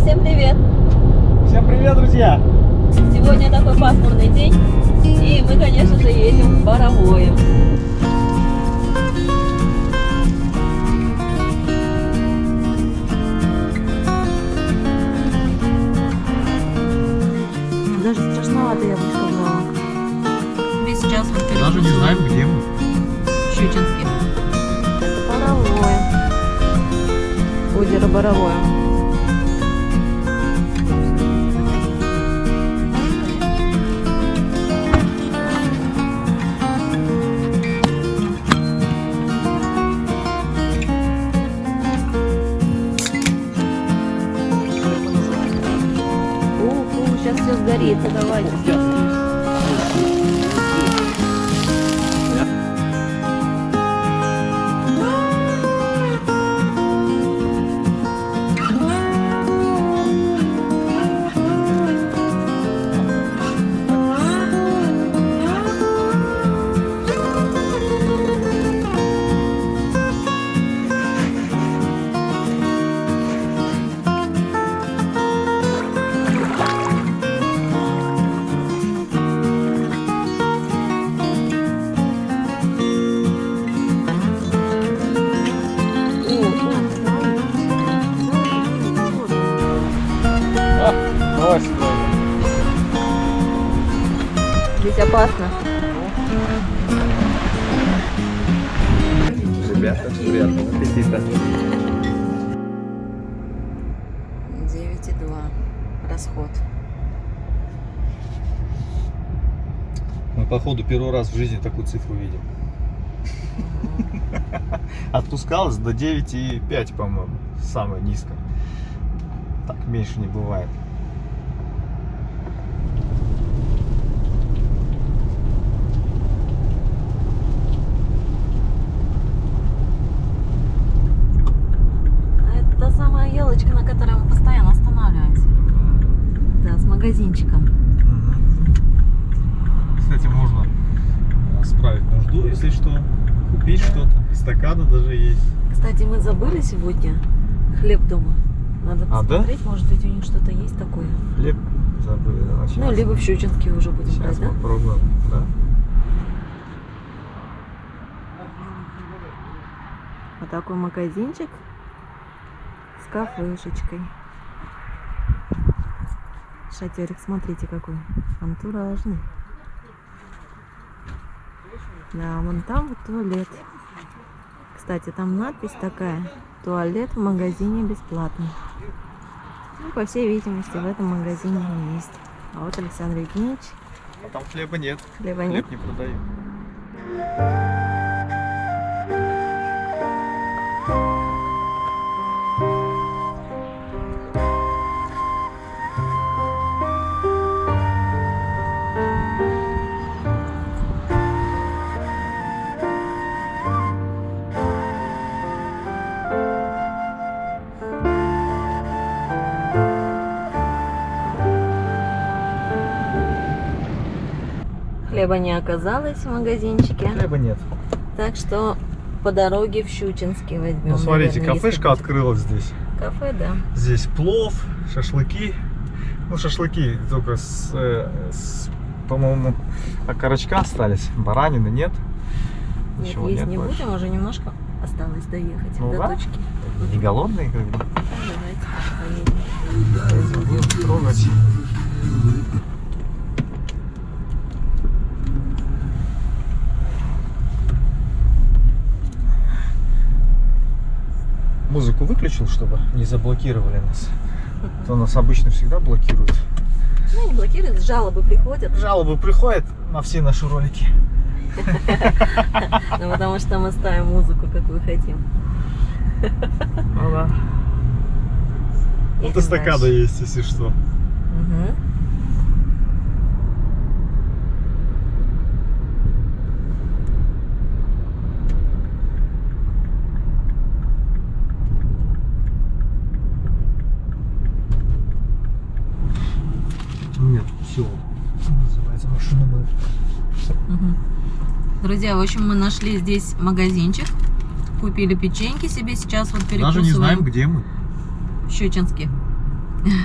всем привет! Всем привет, друзья! Сегодня такой пасмурный день, и мы, конечно же, едем в Боровое. Даже страшновато, я бы сказала. Мы сейчас вот Даже не знаем, где мы. в Щучинске. Это Боровое. Озеро Боровое. Сейчас все сгорит, давайте. Здесь опасно. Ребята, приятного аппетита. 9,2 расход. Мы, походу, первый раз в жизни такую цифру видим. Отпускалось до 9,5, по-моему, самое низкое. Так меньше не бывает. Это та самая елочка, на которой мы постоянно останавливаемся. Да, с магазинчиком. Кстати, можно справить нужду, если что. Купить что-то. Стаканы даже есть. Кстати, мы забыли сегодня хлеб дома. Надо посмотреть, может быть, у них что-то есть такое. Хлеб забыли. Да, Ну, либо в Щучинске уже будем сейчас брать, да? попробуем, да? Вот такой магазинчик с кафешечкой. Шатерик, смотрите какой антуражный. Да, вон там вот туалет. Кстати, там надпись такая: туалет в магазине бесплатный. Ну, по всей видимости, в этом магазине есть. А вот Александр Евгеньевич. А там хлеба нет. Хлеба нет? Хлеб не продают. Хлеба не оказалось в магазинчике. Хлеба нет. Так что по дороге в Щучинске возьмем. Ну, смотрите, наверное, кафешка если открылась здесь. будет. Кафе, да. Здесь плов, шашлыки. Ну, шашлыки только по-моему, окорочка остались. Баранины нет. Нет, Ничего есть нет не больше. будем, уже немножко осталось доехать Ну до да. точки. Не голодные, как бы. Давайте поедем. Да, если будем трогать. Музыку выключил, чтобы не заблокировали нас. То нас обычно всегда блокируют. Ну, не блокируют, жалобы приходят. Жалобы приходят на все наши ролики. Ну, потому что мы ставим музыку, какую хотим. Ну да. Вот эстакада есть, если что. Нет, все. Называется машина мы. Друзья, в общем, мы нашли здесь магазинчик. Купили печеньки себе, сейчас вот перекусываем. Даже не знаем, где мы. В Щучинске.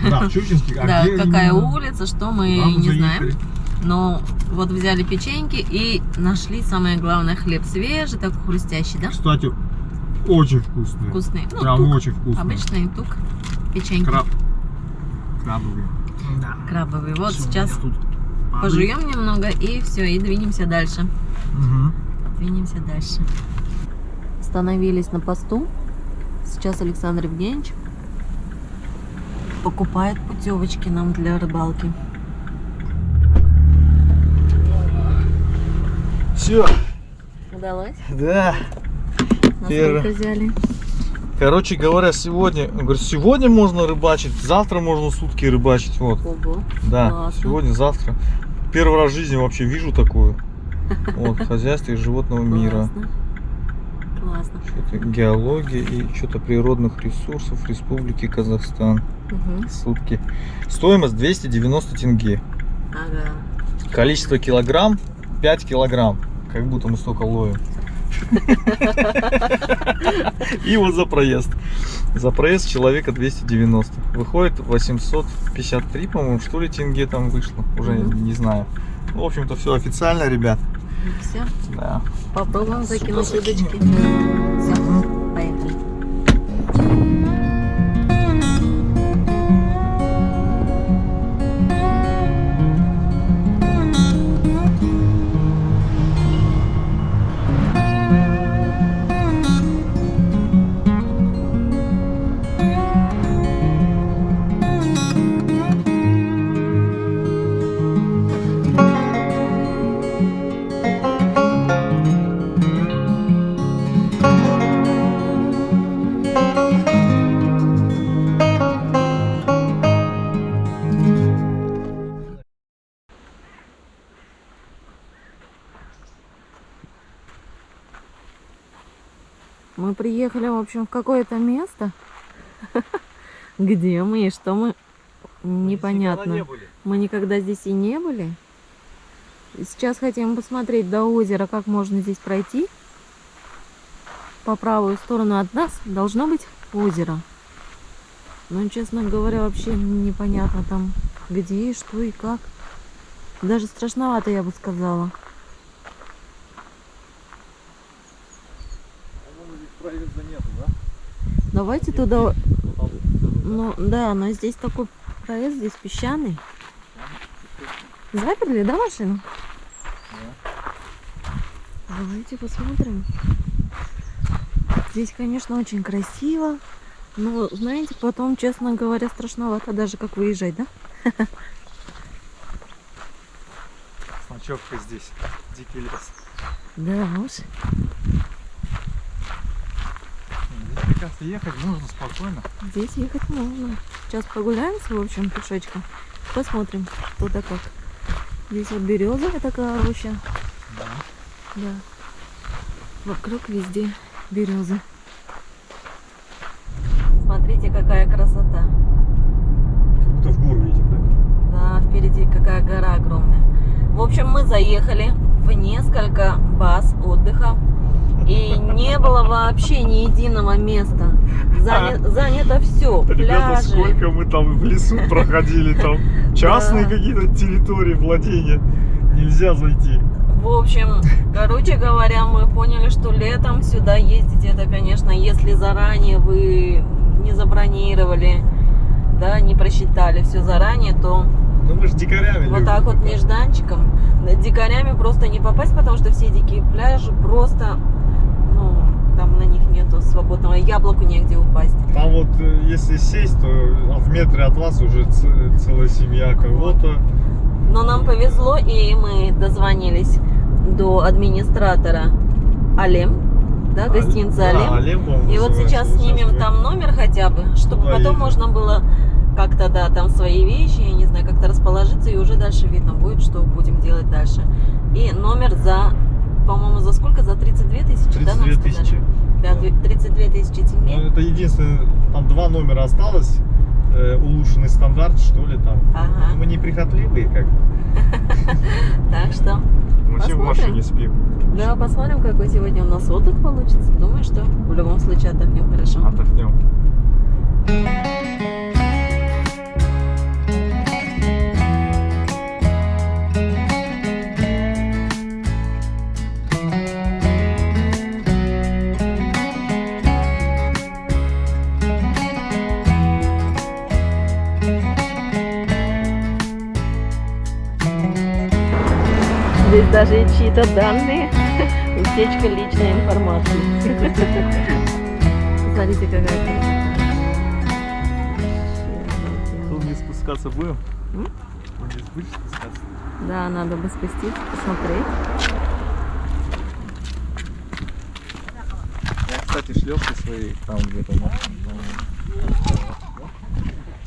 Да, в Щучинске. А Да, где какая именно? улица, что мы Там не заехали. знаем. Но вот взяли печеньки и нашли самое главное хлеб свежий, такой хрустящий, да? Кстати, очень вкусные. Вкусный. Ну, Прям тук. очень вкусные. Обычный тук. Печеньки. Крабовые. Да. Крабовый. Вот Всё, сейчас у меня тут пожуем немного и все, и двинемся дальше. Мгм. Двинемся дальше. Остановились на посту. Сейчас Александр Евгеньевич покупает путевочки нам для рыбалки. Все. Удалось? Да. Насколько взяли? Короче говоря, сегодня, говорю, сегодня можно рыбачить, завтра можно сутки рыбачить. Вот. Ого. Да, Классно. сегодня, завтра. Первый раз в жизни вообще вижу такую. Вот, хозяйство животного мира. Классно. Классно. Что-то геология и что-то природных ресурсов Республики Казахстан. Угу. Сутки. Стоимость 290 тенге. Ага. Количество килограмм 5 килограмм. Как будто мы столько ловим. И вот за проезд. За проезд человека 290. Выходит 853, по-моему, что ли, тенге там вышло. Уже Мгм. не знаю. В общем-то, все официально, ребят. Все. Да. Попробуем закинуть Сюда удочки. Все, поехали. Мы приехали, в общем, в какое-то место, где мы и что мы, непонятно. Мы никогда здесь и не были. И сейчас хотим посмотреть до озера, как можно здесь пройти. По правую сторону от нас должно быть озеро. Но, честно говоря, вообще непонятно там где и что и как. Даже страшновато, я бы сказала. Проезда нету, да? Давайте туда. Ну да, но здесь такой проезд, здесь песчаный. Заперли, да, машину? Давайте посмотрим. Здесь, конечно, очень красиво. Но, знаете, потом, честно говоря, страшновато даже как выезжать, да? С ночевкой здесь. Дикий лес. Да уж. Здесь, мне кажется, ехать можно спокойно. Здесь ехать можно. Сейчас прогуляемся, в общем, пешочком. Посмотрим, что да как. Здесь вот березовая такая роща. Да. Да. Вокруг везде березы. Смотрите, какая красота. Кто в гору едет, да? Да, впереди какая гора огромная. В общем, мы заехали в несколько баз отдыха. И не было вообще ни единого места. Занято все. Ребята, Пляжи. сколько мы там в лесу проходили, там частные Да. какие-то территории, владения. Нельзя зайти. В общем, короче говоря, мы поняли, что летом сюда ездить, это, конечно, если заранее вы не забронировали, да, не просчитали все заранее, то Ну мы же дикарями вот любим. так вот нежданчиком, дикарями просто не попасть, потому что все дикие пляжи просто, ну, там на них нету свободного, яблоку негде упасть. Там вот, если сесть, то в метре от вас уже целая семья кого-то. Но нам повезло, и мы дозвонились до администратора Алем, да, гостиницы Да, Алем. Алем, по-моему, И вот называется. сейчас снимем мы- там номер хотя бы, чтобы Туда потом едем. можно было как-то, да, там свои вещи, я не знаю, как-то расположиться, и уже дальше видно будет, что будем делать дальше. И номер за, по-моему, за сколько? За 32 тысячи, да, нам 32 сказали? тысячи. Да, 32 тысячи Ну, тенге. это единственное, там 2 номера осталось, улучшенный стандарт, что ли, там. Ага. Мы не прихотливые, как. Так что, Мы все в Посмотрим. машине спим. да, посмотрим, какой сегодня у нас отдых получится. Думаю, что в любом случае отдохнем хорошо. Отдохнем. Здесь даже и чьи-то данные. Утечка личной информации. Смотрите, какая красота. Тут вниз спускаться будем? М? Вниз будешь спускаться? Да, надо бы спуститься, посмотреть. Я, кстати, шлепки свои там где-то.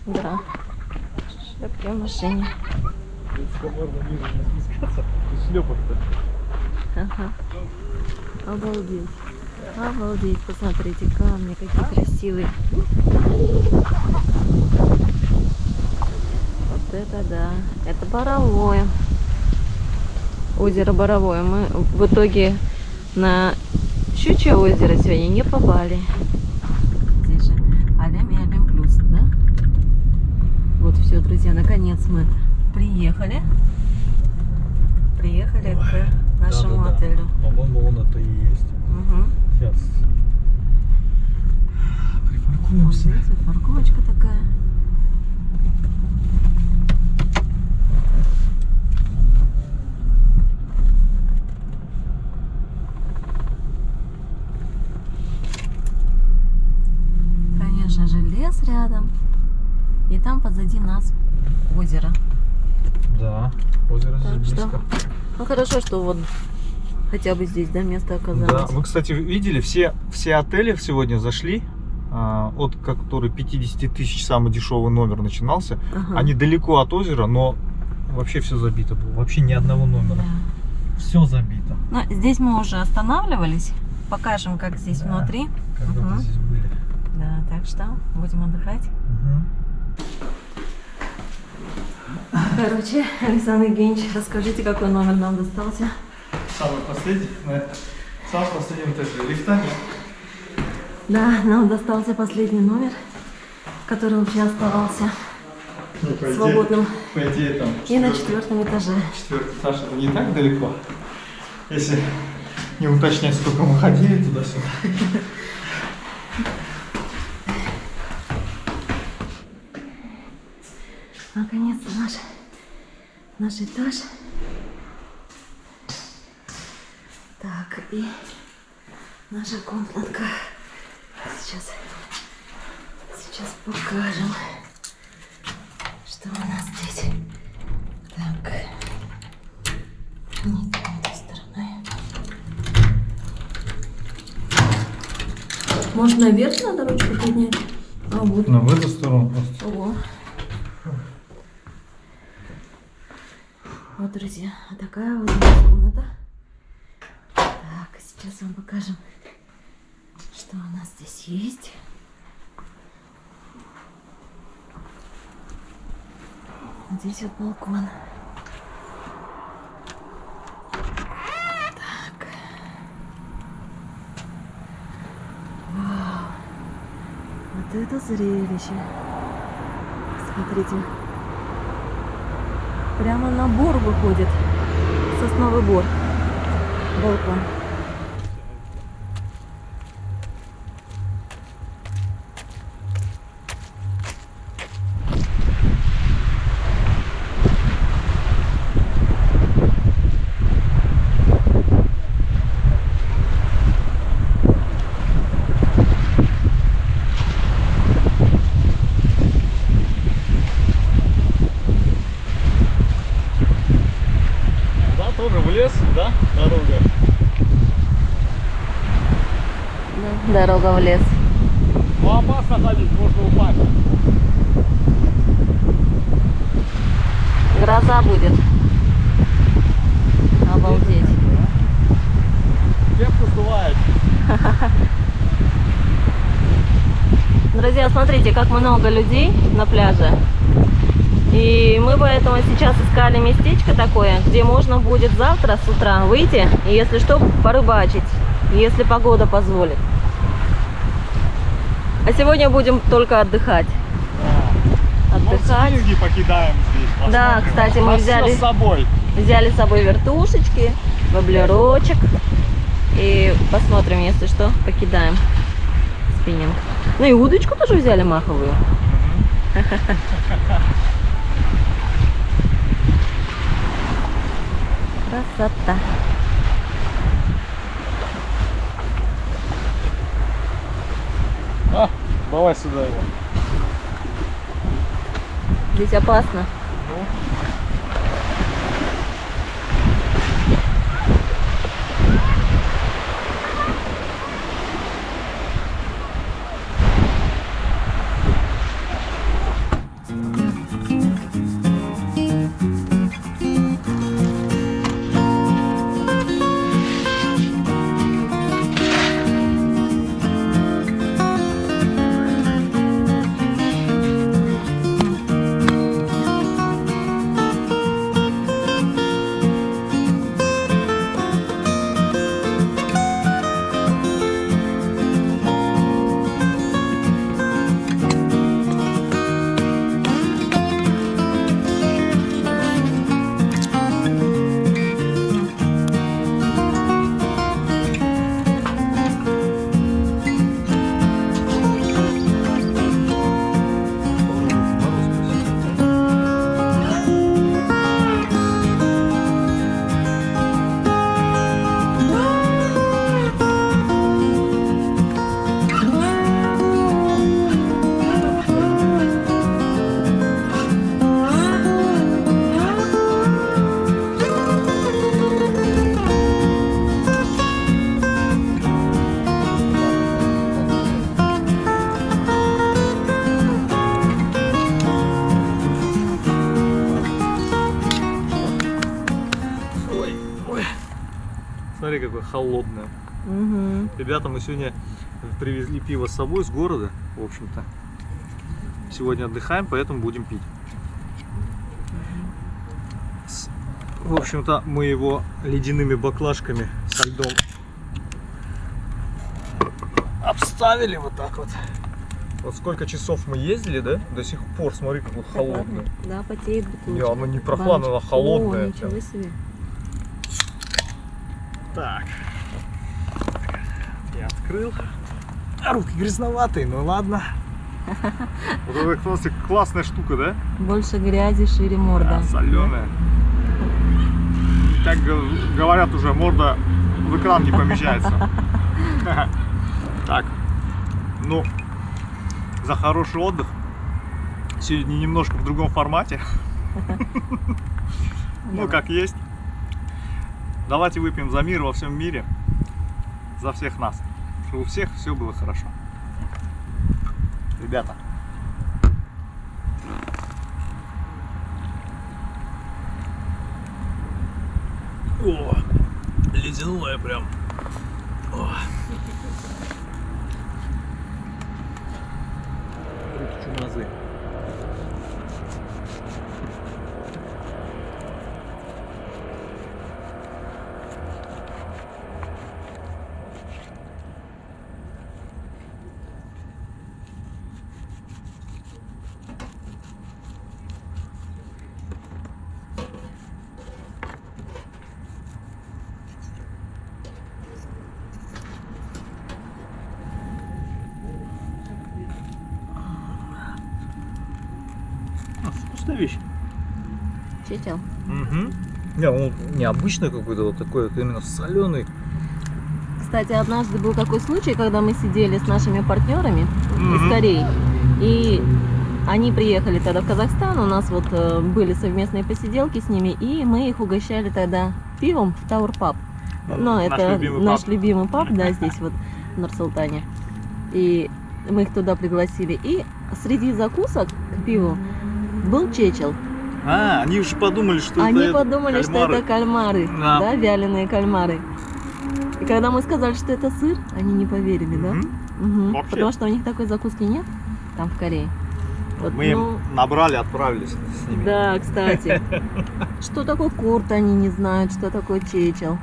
Да. Шлепки в машине. Можно ниже не спускаться. Шлепок-то. Ага. Обалдеть. Обалдеть, посмотрите, камни какие красивые. Вот это да. Это Боровое. Озеро Боровое. Мы в итоге на Щучье озеро сегодня не попали. Здесь же Алем и Алем Плюс, да? Вот все, друзья, наконец мы приехали. Приехали к нашему отелю. По-моему, он это и есть. Угу. Сейчас. Вот Припаркуемся. видите, парковочка такая. Конечно же, лес рядом. И там позади нас озеро. Да, озеро Так здесь что, близко. ну хорошо, что вот хотя бы здесь, да, место Да, оказалось. вы, кстати, видели, все отели сегодня зашли, от которой 50 тысяч самый дешевый номер начинался. Ага. Они далеко от озера, но вообще все забито было. Вообще ни одного номера. Да. Все забито. Ну, здесь мы уже останавливались. Покажем, как здесь Да. внутри. Когда-то Мгм. здесь были. Да, так что будем отдыхать. Короче, Александр Евгеньевич, расскажите, какой номер нам достался. Самый последний, на самом последнем этаже. Лифта нет. Да, нам достался последний номер, который вообще оставался Ну, по идее- свободным. По идее, там И на 4-м этаже. 4-й этаж это не так далеко. Если не уточнять, сколько мы ходили туда-сюда. Наконец-то наш этаж. Так, и наша комнатка. Сейчас покажем, что у нас здесь. Так, не этой стороной. Может, наверх надо ручку поднять? А вот. Ну, в эту сторону просто. Ого. Вот, друзья, вот такая вот у нас комната. Так, сейчас вам покажем, что у нас здесь есть. Здесь вот балкон. Так. Вау. Вот это зрелище. Смотрите. Прямо на бор выходит. Сосновый бор. Балкон. Да, тоже в лес, да, дорога. Да, дорога в лес. Ну, опасно ходить, можно упасть. Гроза будет. Обалдеть. Кепку сдувает. Друзья, смотрите, как много людей на пляже. И мы поэтому сейчас искали местечко такое, где можно будет завтра с утра выйти и, если что, порыбачить, если погода позволит. А сегодня будем только отдыхать. Отдыхать. Спиннинги покидаем здесь. Да, посмотрим. кстати, У мы нас взяли- всё с собой. Взяли с собой вертушечки, воблерочек. И посмотрим, если что, покидаем спиннинг. Ну и удочку тоже взяли маховую. Красота. А, давай сюда его. Здесь опасно. Смотри, какое холодное. Угу. Ребята, мы сегодня привезли пиво с собой с города, в общем-то. Сегодня отдыхаем, поэтому будем пить. В общем-то, мы его ледяными баклажками со льдом обставили вот так вот. Вот сколько часов мы ездили, да? До сих пор, смотри, какой холодный. Да, потеет бутылочка. Не, оно не прохладное, оно холодное. О, ничего себе. Так. Я открыл. Руки грязноватые, ну ладно. Вот это, кстати, классная штука, да? Больше грязи, шире морда. Соленая. Так говорят уже, морда в экран не помещается. Так, ну, за хороший отдых. Сегодня немножко в другом формате. Ну, как есть. Давайте выпьем за мир во всем мире. За всех нас. Чтобы у всех все было хорошо. Ребята. О, ледяное прям. О. Руки чумазы. Вкусная вещь. Чечел. Угу. Не, он необычный какой-то, вот такой вот именно соленый. Кстати, однажды был такой случай, когда мы сидели с нашими партнерами из Кореи, и они приехали тогда в Казахстан, у нас вот были совместные посиделки с ними, и мы их угощали тогда пивом в Тауэр Паб. Ну, это наш любимый паб, да, здесь вот в Нур-Султане. И мы их туда пригласили, и среди закусок к пиву был чечел. А, они уже подумали, что они это подумали, кальмары. что это кальмары, да, вяленые кальмары. И когда мы сказали, что это сыр, они не поверили, да? Угу. Потому что у них такой закуски нет там в Корее. Вот, мы им набрали, отправились с ними. Да, кстати. Что такое курт, они не знают, что такое чечел.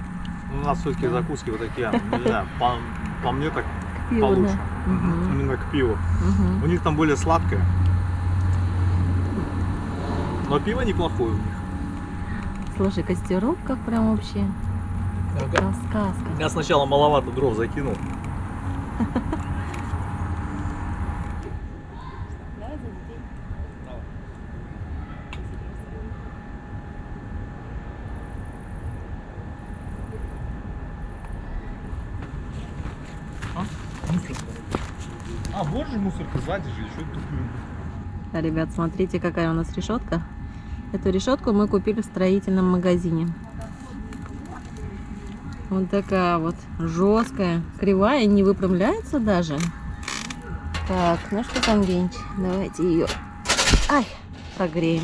У нас все-таки закуски вот такие, не знаю, по мне так К пиву, получше. да. Именно к пиву. Угу. У них там более сладкое. Но пиво неплохое у них. Слушай, костерок как прям вообще. Сказка. Я сначала маловато дров закинул. Мусорка. А, вот же мусорка сзади же, еще тупую. Ребят, смотрите, какая у нас решетка. Эту решетку мы купили в строительном магазине. Вот такая вот жесткая, кривая, не выпрямляется даже. Так, ну что там, Генч? Давайте ее, ай, прогреем.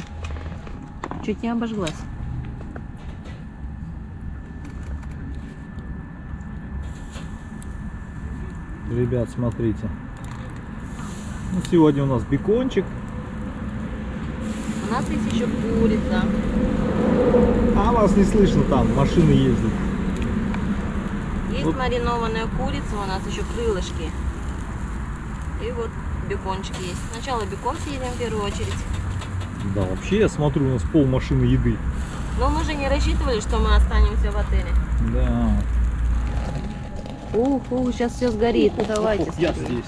Чуть не обожглась. Ребят, смотрите. Ну, сегодня у нас бекончик. У нас есть еще курица. А вас не слышно, там машины ездят. Есть Вот. маринованная курица, у нас еще крылышки. И вот бекончик есть. Сначала бекон съедим в первую очередь. Да, вообще я смотрю, у нас пол машины еды. Но мы же не рассчитывали, что мы останемся в отеле. Да. Ух, сейчас все сгорит. Давайте. Я смотрим. здесь.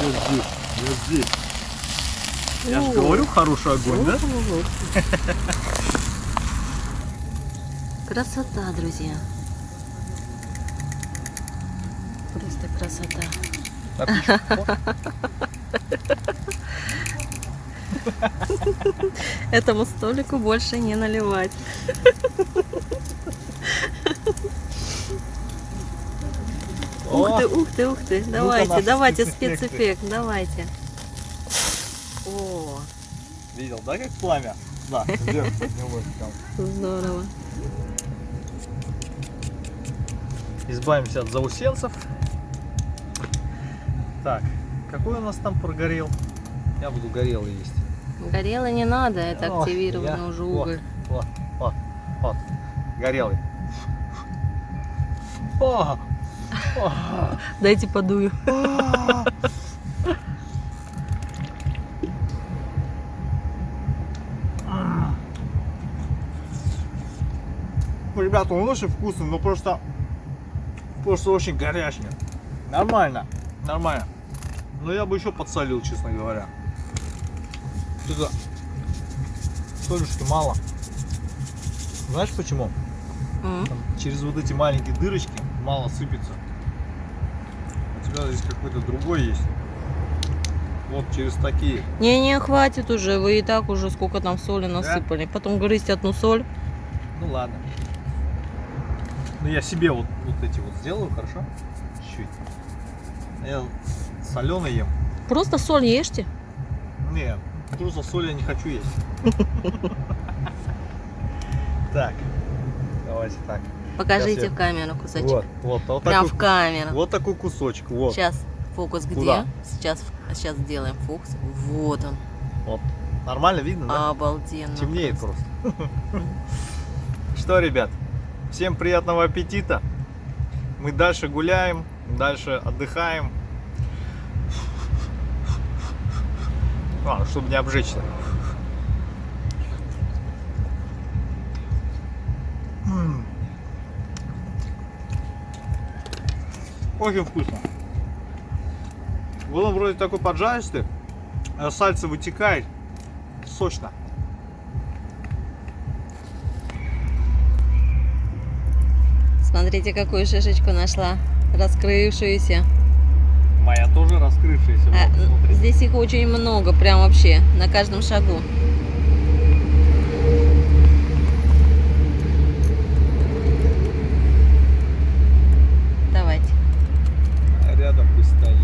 Я здесь. Я здесь. Я же Ух. говорю, хороший огонь, да? Красота, друзья. Просто красота. Этому столику больше не наливать. Ух ты, ух ты, ух ты. Давайте, наши давайте спецэффекты. спецэффект, давайте. О, Видел, да, как пламя? Да, вверх поднялось там. здорово. Избавимся от заусенцев. Так, какой у нас там прогорел? Я буду горелый есть. Горело не надо, это Ох, активированный я- уже вот. уголь. Вот, горелый. О! О! Дайте подую. Ну, ребята, он очень вкусный, но просто очень горячий. Нормально, нормально. Но я бы еще подсолил, честно говоря. Это солюшки мало. Знаешь почему? Там через вот эти маленькие дырочки мало сыпется. У тебя здесь какой-то другой есть. Вот через такие. Не, хватит уже, вы и так уже сколько там соли насыпали. Потом грызть одну соль. Ну ладно. Ну я себе вот эти вот сделаю, хорошо? Чуть-чуть. Я соленый ем. Просто соль ешьте. Нет, просто соль я не хочу есть. Так, давайте так. Покажите Сейчас в камеру кусочек. Вот Прям такой, в камеру. вот такой кусочек, вот. Сейчас фокус где? Куда? Сейчас сделаем фокус. Вот он. Вот. Нормально видно, да? Обалденно. Темнеет просто. Что, ребят, всем приятного аппетита. Мы дальше гуляем, дальше отдыхаем. Чтобы не обжечься. Очень вкусно. Вот он вроде такой поджаристый, а сальце вытекает. Сочно. Смотрите, какую шишечку нашла. Раскрывшуюся. Моя тоже раскрывшаяся. А, Вот, смотри. здесь их очень много, прям вообще, на каждом шагу. Давайте. Рядом пусть стоит.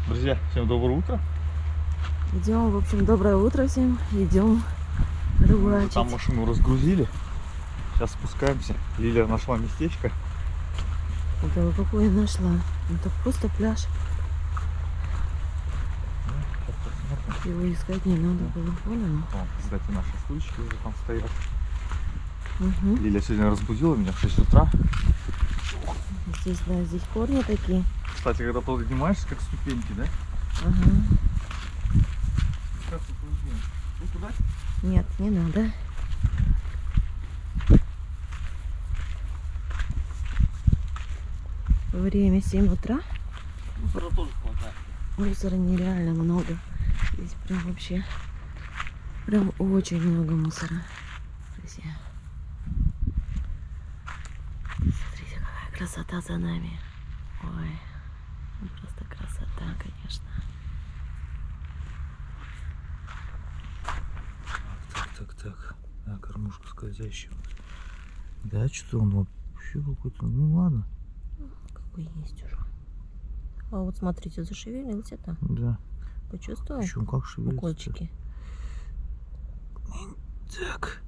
Друзья, всем доброе утро. Идем, в общем, доброе утро всем. Идем рыбачить. Там машину разгрузили. Сейчас спускаемся. Лилия нашла местечко. увидела, какую я нашла. Это просто пляж. Его искать не надо было. Вон оно. О, кстати, наши стульчики уже там стоят. Угу. Лиля сегодня разбудила меня в 6 утра. Здесь, да, здесь корни такие. Кстати, когда ты поднимаешься, как ступеньки, да? Ага. Как ну, туда? Нет, не надо. Время 7 утра. Мусора тоже хватает. Мусора нереально много. Здесь прям вообще, прям очень много мусора. Друзья. Смотрите, какая красота за нами. Ой, ну просто красота, конечно. Так. А, кормушка скользящая. Да, что-то он вообще какой-то, ну ладно. Какой есть уже. А вот смотрите, зашевелился там. Да. Почувствовал? Причем как шевелится. Укольчики. Так.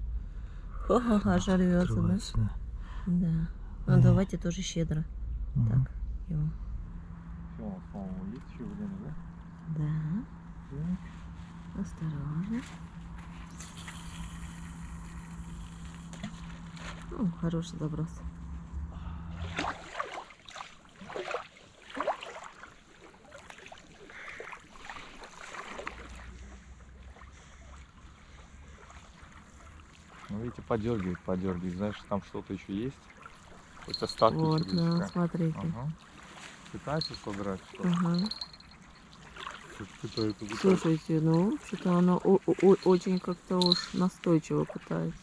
Ха-ха-ха, жарвется, да? Открывается, да? Да. Ну давайте тоже щедро. Угу. Так, его. Все, у нас, по-моему, есть еще время, да? Да. Так. Осторожно. Ну, хороший заброс. Ну, видите, подергивает, знаешь, там что-то еще есть. Хоть остатки Вот, да, червячка. смотрите. Ага. Пытается содрать что-то. Ага. Пытается. Слушайте, ну, что-то она очень как-то уж настойчиво пытается.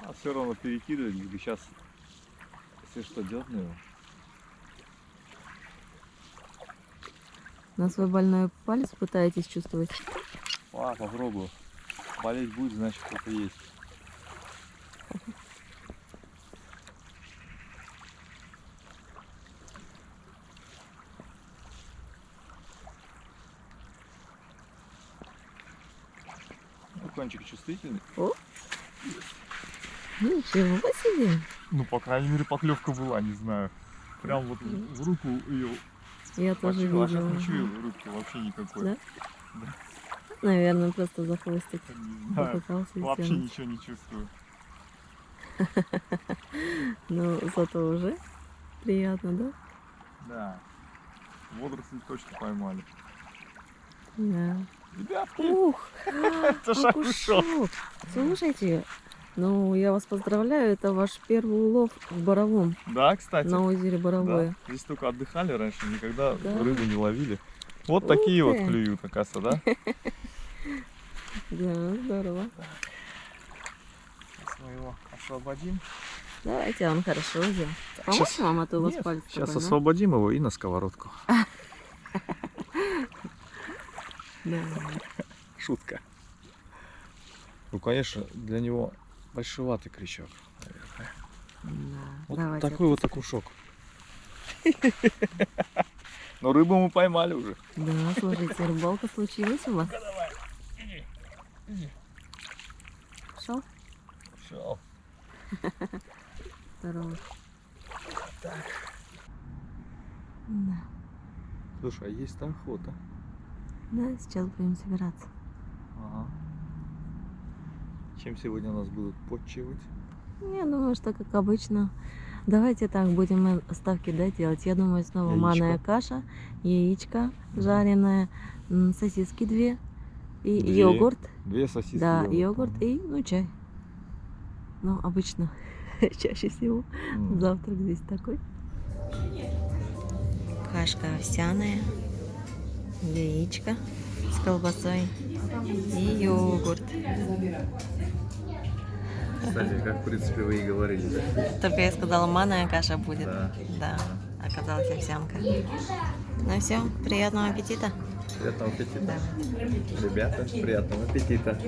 А все равно перекидывает, сейчас, если что, дерну его. На свой больной палец пытаетесь чувствовать? А, попробую. Болеть будет, значит, что-то есть. Ну, кончик чувствительный. О! Ничего себе! Ну, по крайней мере, поклевка была, не знаю. Прям вот в руку ее Я тоже почуял, а сейчас видела. не чую в руке вообще никакой. Да? Наверное, просто за хвостик Не знаю, попытался вообще сделать. ничего не чувствую. Ну, зато уже приятно, да? Да. Водоросли точно поймали. Да. Ребятки, Ух! это ж окушок. Окушок! Слушайте, ну я вас поздравляю, это ваш первый улов в Боровом, Да, кстати. на озере Боровое. Да. Здесь только отдыхали раньше, никогда Да. рыбу не ловили. Вот Ух такие вот ты. клюют, оказывается, да? Да, здорово. Сейчас мы его освободим. Давайте, он хорошо взял. Помочь вам, а то у вас Нет, палец сейчас такой, да? освободим его и на сковородку. Да. Шутка. Ну, конечно, для него большеватый крючок, наверное. Да. Вот Давайте такой вот окушок. Но рыбу мы поймали уже. Да, слушайте, рыбалка случилась у вас. Шел? Все. Здорово. Так. Да. Слушай, а есть охота. Да, сейчас будем собираться. Ага. Чем сегодня нас будут подчивать? Я думаю, что как обычно. Давайте так будем мы ставки, да, делать. Я думаю, снова Яичко. манная каша, яичко жареное, сосиски 2 и Две. йогурт. 2 сосиски. Да, йогурт. йогурт и, ну, чай. Ну, обычно, чаще всего М. завтрак здесь такой. Кашка овсяная, яичко с колбасой и йогурт. Кстати, как в принципе вы и говорили, да? Только я сказала, манная каша будет. Да. Да, оказалась овсянка. Ну все, приятного аппетита. Приятного аппетита. Да. Ребята, приятного аппетита.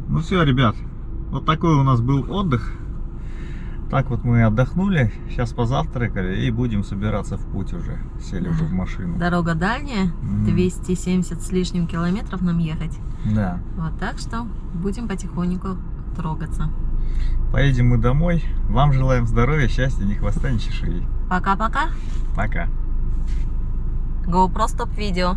Ну все, ребят, вот такой у нас был отдых. Так вот мы отдохнули, сейчас позавтракали и будем собираться в путь уже. Сели уже в машину. Дорога дальняя, Мгм. 270 с лишним километров нам ехать. Да. Вот так что будем потихоньку трогаться. Поедем мы домой. Вам желаем здоровья, счастья, ни хвоста, ни чешуи. Пока-пока. Пока. GoPro стоп видео.